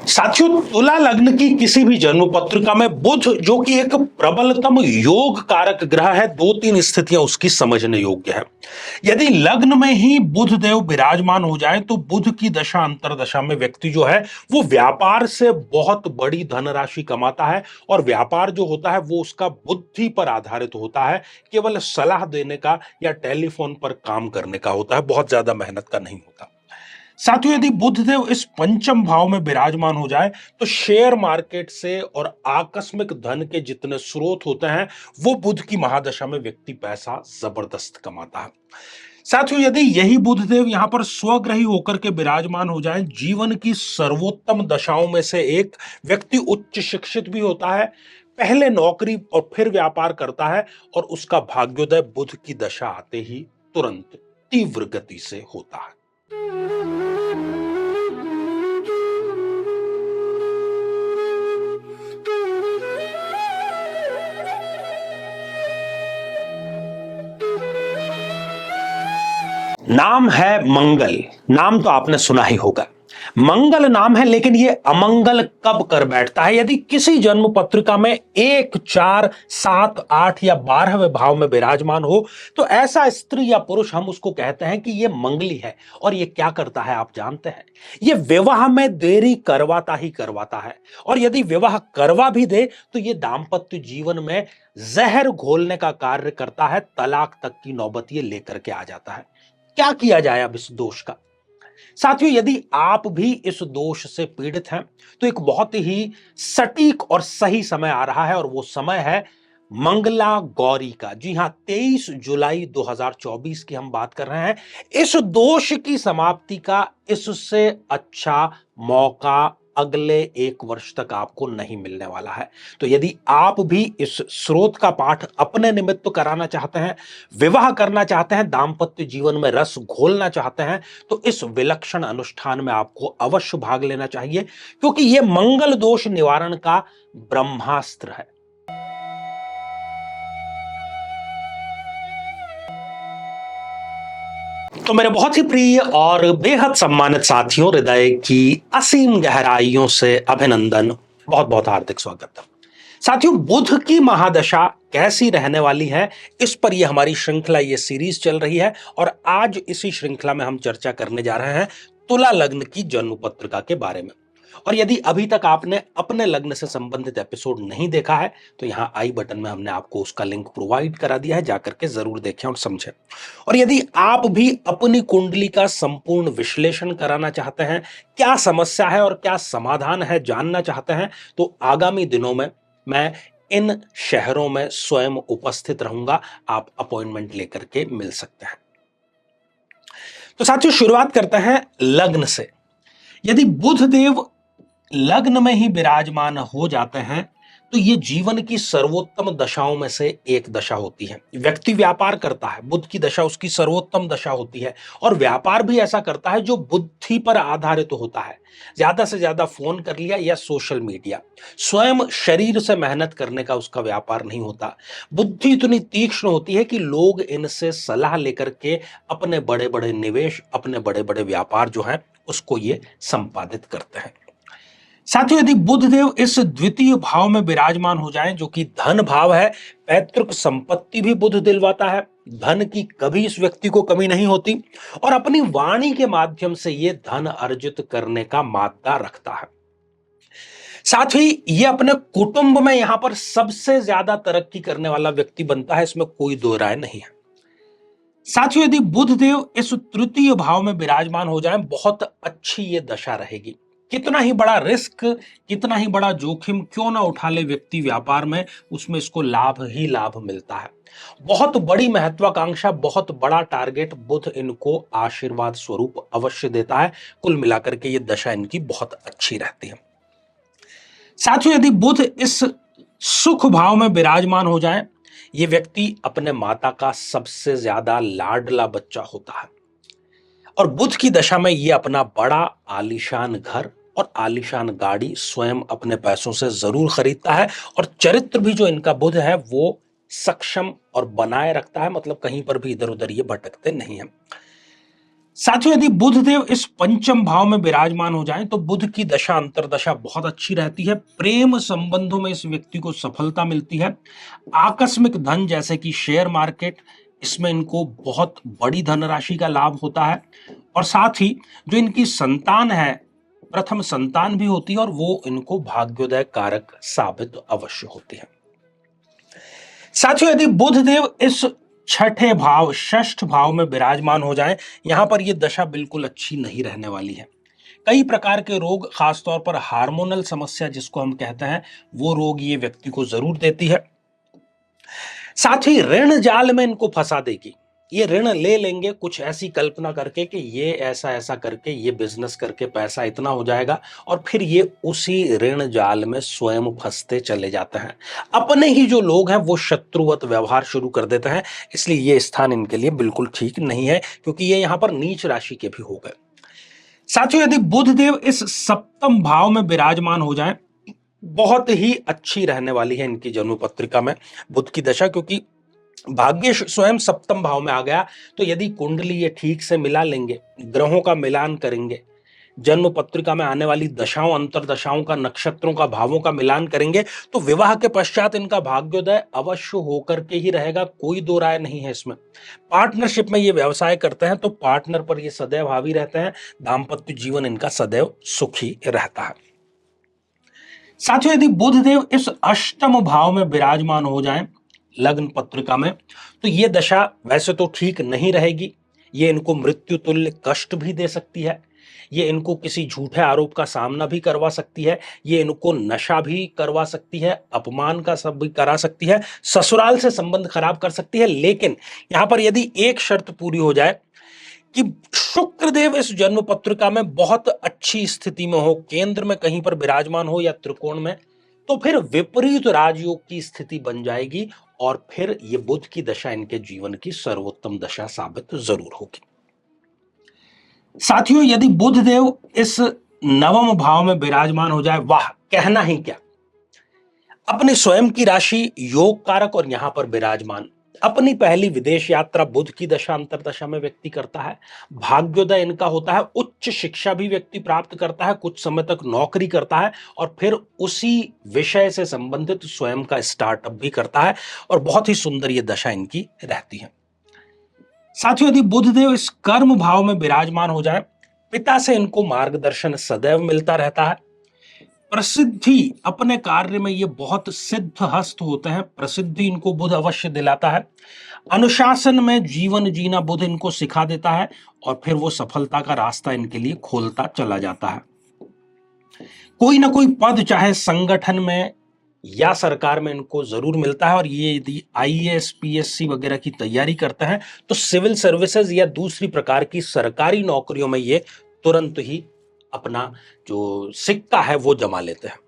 साथियों, तुला लग्न की किसी भी जन्म पत्रिका में बुध जो कि एक प्रबलतम योग कारक ग्रह है, दो तीन स्थितियां उसकी समझने योग्य है। यदि लग्न में ही बुध देव विराजमान हो जाए तो बुध की दशा अंतरदशा में व्यक्ति जो है वो व्यापार से बहुत बड़ी धनराशि कमाता है। और व्यापार जो होता है वो उसका बुद्धि पर आधारित होता है, केवल सलाह देने का या टेलीफोन पर काम करने का होता है, बहुत ज्यादा मेहनत का नहीं होता। साथियों, यदि बुधदेव इस पंचम भाव में विराजमान हो जाए तो शेयर मार्केट से और आकस्मिक धन के जितने स्रोत होते हैं वो बुध की महादशा में व्यक्ति पैसा जबरदस्त कमाता है। साथियों, यदि यही बुधदेव यहां पर स्वग्रही होकर के विराजमान हो जाए, जीवन की सर्वोत्तम दशाओं में से एक, व्यक्ति उच्च शिक्षित भी होता है, पहले नौकरी और फिर व्यापार करता है और उसका भाग्योदय बुध की दशा आते ही तुरंत तीव्र गति से होता है। नाम है मंगल। नाम तो आपने सुना ही होगा। मंगल नाम है, लेकिन ये अमंगल कब कर बैठता है? यदि किसी जन्म पत्रिका में 1, 4, 7, 8 या 12वें भाव में विराजमान हो तो ऐसा स्त्री या पुरुष हम उसको कहते हैं कि ये मंगली है। और ये क्या करता है आप जानते हैं? ये विवाह में देरी करवाता ही करवाता है। और यदि विवाह करवा भी दे तो ये दाम्पत्य जीवन में जहर घोलने का कार्य करता है, तलाक तक की नौबत ये लेकर के आ जाता है। क्या किया जाए अब इस दोष का? साथियों, यदि आप भी इस दोष से पीड़ित हैं तो एक बहुत ही सटीक और सही समय आ रहा है, और वो समय है मंगला गौरी का। जी हां, 23 जुलाई 2024 की हम बात कर रहे हैं। इस दोष की समाप्ति का इससे अच्छा मौका अगले 1 वर्ष तक आपको नहीं मिलने वाला है। तो यदि आप भी इस स्रोत का पाठ अपने निमित्त कराना चाहते हैं, विवाह करना चाहते हैं, दाम्पत्य जीवन में रस घोलना चाहते हैं, तो इस विलक्षण अनुष्ठान में आपको अवश्य भाग लेना चाहिए, क्योंकि यह मंगल दोष निवारण का ब्रह्मास्त्र है। तो मेरे बहुत ही प्रिय और बेहद सम्मानित साथियों, हृदय की असीम गहराइयों से अभिनंदन, बहुत बहुत हार्दिक स्वागत है। साथियों, बुध की महादशा कैसी रहने वाली है, इस पर यह हमारी श्रृंखला, ये सीरीज चल रही है। और आज इसी श्रृंखला में हम चर्चा करने जा रहे हैं तुला लग्न की जन्म पत्रिका के बारे में। और यदि अभी तक आपने अपने लग्न से संबंधित एपिसोड नहीं देखा है तो यहां आई बटन में हमने आपको उसका लिंक प्रोवाइड करा दिया है, जाकर के जरूर देखें और समझें। और यदि आप भी अपनी कुंडली का संपूर्ण विश्लेषण कराना चाहते हैं, क्या समस्या है और क्या समाधान है जानना चाहते हैं, तो आगामी दिनों में मैं इन शहरों में स्वयं उपस्थित रहूंगा। आप अपॉइंटमेंट लेकर के मिल सकते हैं। तो साथियों, शुरुआत करते हैं लग्न से। यदि बुध देव लग्न में ही विराजमान हो जाते हैं तो ये जीवन की सर्वोत्तम दशाओं में से एक दशा होती है। व्यक्ति व्यापार करता है, बुध की दशा उसकी सर्वोत्तम दशा होती है। और व्यापार भी ऐसा करता है जो बुद्धि पर आधारित होता है। ज्यादा से ज्यादा फोन कर लिया या सोशल मीडिया, स्वयं शरीर से मेहनत करने का उसका व्यापार नहीं होता। बुद्धि इतनी तीक्ष्ण होती है कि लोग इनसे सलाह लेकर के अपने बड़े बड़े निवेश, अपने बड़े बड़े व्यापार जो है उसको ये संपादित करते हैं। साथियों, यदि बुधदेव इस द्वितीय भाव में विराजमान हो जाएं, जो कि धन भाव है, पैतृक संपत्ति भी बुध दिलवाता है। धन की कभी इस व्यक्ति को कमी नहीं होती और अपनी वाणी के माध्यम से यह धन अर्जित करने का मादा रखता है। साथ ही यह अपने कुटुंब में यहां पर सबसे ज्यादा तरक्की करने वाला व्यक्ति बनता है, इसमें कोई दो राय नहीं है। साथियों, यदि बुधदेव इस तृतीय भाव में विराजमान हो जाएं, बहुत अच्छी यह दशा रहेगी। कितना ही बड़ा रिस्क, कितना ही बड़ा जोखिम क्यों ना उठा ले व्यक्ति व्यापार में, उसमें इसको लाभ ही लाभ मिलता है। बहुत बड़ी महत्वाकांक्षा, बहुत बड़ा टारगेट बुध इनको आशीर्वाद स्वरूप अवश्य देता है। कुल मिलाकर के ये दशा इनकी बहुत अच्छी रहती है। साथियों, यदि बुध इस सुख भाव में विराजमान हो जाए, ये व्यक्ति अपने माता का सबसे ज्यादा लाडला बच्चा होता है। और बुध की दशा में ये अपना बड़ा आलीशान घर और आलीशान गाड़ी स्वयं अपने पैसों से जरूर खरीदता है। और चरित्र भी जो इनका बुध है वो सक्षम और बनाए रखता है, मतलब कहीं पर भी इधर उधर ये भटकते नहीं है। साथियों, यदि बुध देव इस पंचम भाव में विराजमान हो जाएं तो बुध की दशा अंतरदशा बहुत अच्छी रहती है। प्रेम संबंधों में इस व्यक्ति को सफलता मिलती है। आकस्मिक धन जैसे कि शेयर मार्केट, इसमें इनको बहुत बड़ी धनराशि का लाभ होता है। और साथ ही जो इनकी संतान है, प्रथम संतान भी होती है और वो इनको भाग्योदय कारक साबित अवश्य होती है। साथियों, यदि बुध देव इस छठे भाव षष्ठ भाव में विराजमान हो जाए, यहां पर यह दशा बिल्कुल अच्छी नहीं रहने वाली है। कई प्रकार के रोग, खासतौर पर हार्मोनल समस्या जिसको हम कहते हैं, वो रोग ये व्यक्ति को जरूर देती है। साथ ही ऋण जाल में इनको फंसा देगी। ये ऋण ले लेंगे कुछ ऐसी कल्पना करके कि ये ऐसा ऐसा करके, ये बिजनेस करके पैसा इतना हो जाएगा, और फिर ये उसी ऋण जाल में स्वयं फंसते चले जाते हैं। अपने ही जो लोग हैं वो शत्रुवत व्यवहार शुरू कर देते हैं। इसलिए ये स्थान इनके लिए बिल्कुल ठीक नहीं है, क्योंकि ये यहां पर नीच राशि के भी हो गए। साथियों, यदि बुध देव इस सप्तम भाव में विराजमान हो जाए, बहुत ही अच्छी रहने वाली है इनकी जन्म पत्रिका में बुध की दशा, क्योंकि भाग्य स्वयं सप्तम भाव में आ गया। तो यदि कुंडली ये ठीक से मिला लेंगे, ग्रहों का मिलान करेंगे, जन्म पत्रिका में आने वाली दशाओं अंतरदशाओं का, नक्षत्रों का, भावों का मिलान करेंगे, तो विवाह के पश्चात इनका भाग्योदय अवश्य होकर के ही रहेगा। कोई दो राय नहीं है इसमें। पार्टनरशिप में ये व्यवसाय करते हैं तो पार्टनर पर ये सदैव हावी रहते हैं। दाम्पत्य जीवन इनका सदैव सुखी रहता है। साथियों, यदि बुध देव इस अष्टम भाव में विराजमान हो जाएं लग्न पत्रिका में, तो ये दशा वैसे तो ठीक नहीं रहेगी। ये इनको मृत्यु तुल्य कष्ट भी दे सकती है। ये इनको किसी झूठे आरोप का सामना भी करवा सकती है। ये इनको नशा भी करवा सकती है, अपमान का सब भी करा सकती है, ससुराल से संबंध खराब कर सकती है। लेकिन यहां पर यदि एक शर्त पूरी हो जाए कि शुक्रदेव इस जन्म पत्रिका में बहुत अच्छी स्थिति में हो, केंद्र में कहीं पर विराजमान हो या त्रिकोण में, तो फिर विपरीत राजयोग की स्थिति बन जाएगी और फिर ये बुध की दशा इनके जीवन की सर्वोत्तम दशा साबित जरूर होगी। साथियों, यदि बुध देव इस नवम भाव में विराजमान हो जाए, वाह कहना ही क्या। अपनी स्वयं की राशि योग कारक और यहां पर विराजमान, अपनी पहली विदेश यात्रा बुध की दशा अंतरदशा में व्यक्ति करता है। भाग्योदय इनका होता है, उच्च शिक्षा भी व्यक्ति प्राप्त करता है, कुछ समय तक नौकरी करता है और फिर उसी विषय से संबंधित स्वयं का स्टार्टअप भी करता है, और बहुत ही सुंदर ये दशा इनकी रहती है। साथियों, यदि बुध देव इस कर्म भाव में विराजमान हो जाए, पिता से इनको मार्गदर्शन सदैव मिलता रहता है। प्रसिद्धि, अपने कार्य में ये बहुत सिद्ध हस्त होते हैं, प्रसिद्धि इनको बुध अवश्य दिलाता है। अनुशासन में जीवन जीना बुध इनको सिखा देता है और फिर वो सफलता का रास्ता इनके लिए खोलता चला जाता है। कोई ना कोई पद चाहे संगठन में या सरकार में इनको जरूर मिलता है, और ये यदि आईएएस पीएससी वगैरह की तैयारी करते हैं तो सिविल सर्विसेज या दूसरी प्रकार की सरकारी नौकरियों में ये तुरंत ही अपना जो सिक्का है वो जमा लेते हैं।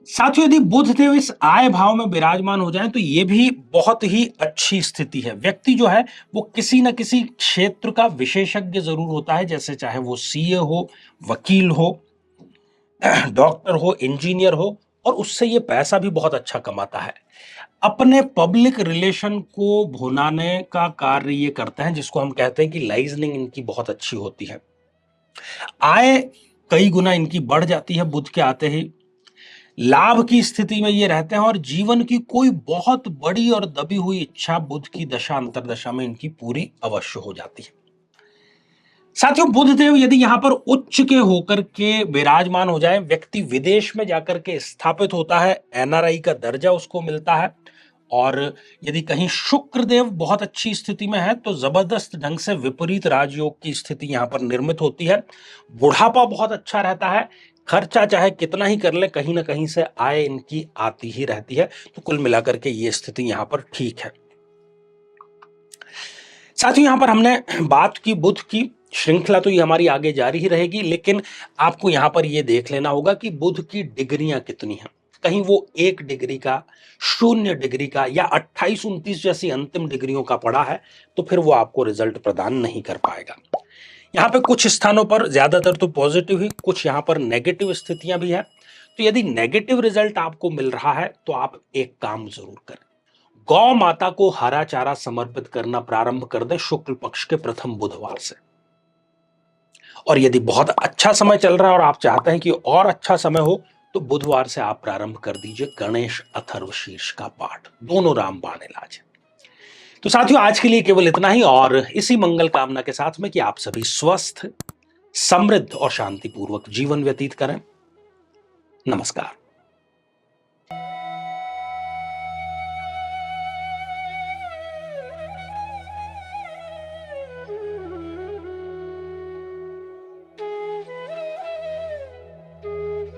साथियों, यदि बुध देव इस आय भाव में विराजमान हो जाएं तो ये भी बहुत ही अच्छी स्थिति है। व्यक्ति जो है वो किसी न किसी क्षेत्र का विशेषज्ञ जरूर होता है, जैसे चाहे वो सीए हो, वकील हो, डॉक्टर हो, इंजीनियर हो, और उससे ये पैसा भी बहुत अच्छा कमाता है। अपने पब्लिक रिलेशन को भुनाने का कार्य ये करते हैं, जिसको हम कहते हैं कि लाइजनिंग इनकी बहुत अच्छी होती है। आय कई गुना इनकी बढ़ जाती है बुध के आते ही। लाभ की स्थिति में ये रहते हैं और जीवन की कोई बहुत बड़ी और दबी हुई इच्छा बुध की दशा अंतरदशा में इनकी पूरी अवश्य हो जाती है। साथियों, बुध देव यदि यहां पर उच्च के होकर के विराजमान हो जाए, व्यक्ति विदेश में जाकर के स्थापित होता है, एनआरआई का दर्जा उसको मिलता है। और यदि कहीं शुक्र देव बहुत अच्छी स्थिति में है तो जबरदस्त ढंग से विपरीत राजयोग की स्थिति यहां पर निर्मित होती है। बुढ़ापा बहुत अच्छा रहता है, खर्चा चाहे कितना ही कर ले, कहीं ना कहीं से आय इनकी आती ही रहती है। तो कुल मिलाकर के ये स्थिति यहां पर ठीक है। साथियों, यहां पर हमने बात की बुध की, श्रृंखला तो ये हमारी आगे जारी ही रहेगी, लेकिन आपको यहां पर ये देख लेना होगा कि बुध की डिग्रियां कितनी हैं। कहीं वो 1 डिग्री का, 0 डिग्री का या 28-29 जैसी अंतिम डिग्रियों का पड़ा है तो फिर वो आपको रिजल्ट प्रदान नहीं कर पाएगा। यहाँ पे कुछ स्थानों पर ज्यादातर तो पॉजिटिव ही, कुछ यहाँ पर नेगेटिव स्थितियां भी है। तो यदि नेगेटिव रिजल्ट आपको मिल रहा है तो आप एक काम जरूर करें, गौ माता को हरा चारा समर्पित करना प्रारंभ कर दे शुक्ल पक्ष के प्रथम बुधवार से। और यदि बहुत अच्छा समय चल रहा है और आप चाहते हैं कि और अच्छा समय हो, तो बुधवार से आप प्रारंभ कर दीजिए गणेश अथर्वशीर्ष का पाठ। दोनों रामबाण इलाज है। तो साथियों, आज के लिए केवल इतना ही, और इसी मंगल कामना के साथ में कि आप सभी स्वस्थ, समृद्ध और शांतिपूर्वक जीवन व्यतीत करें। नमस्कार।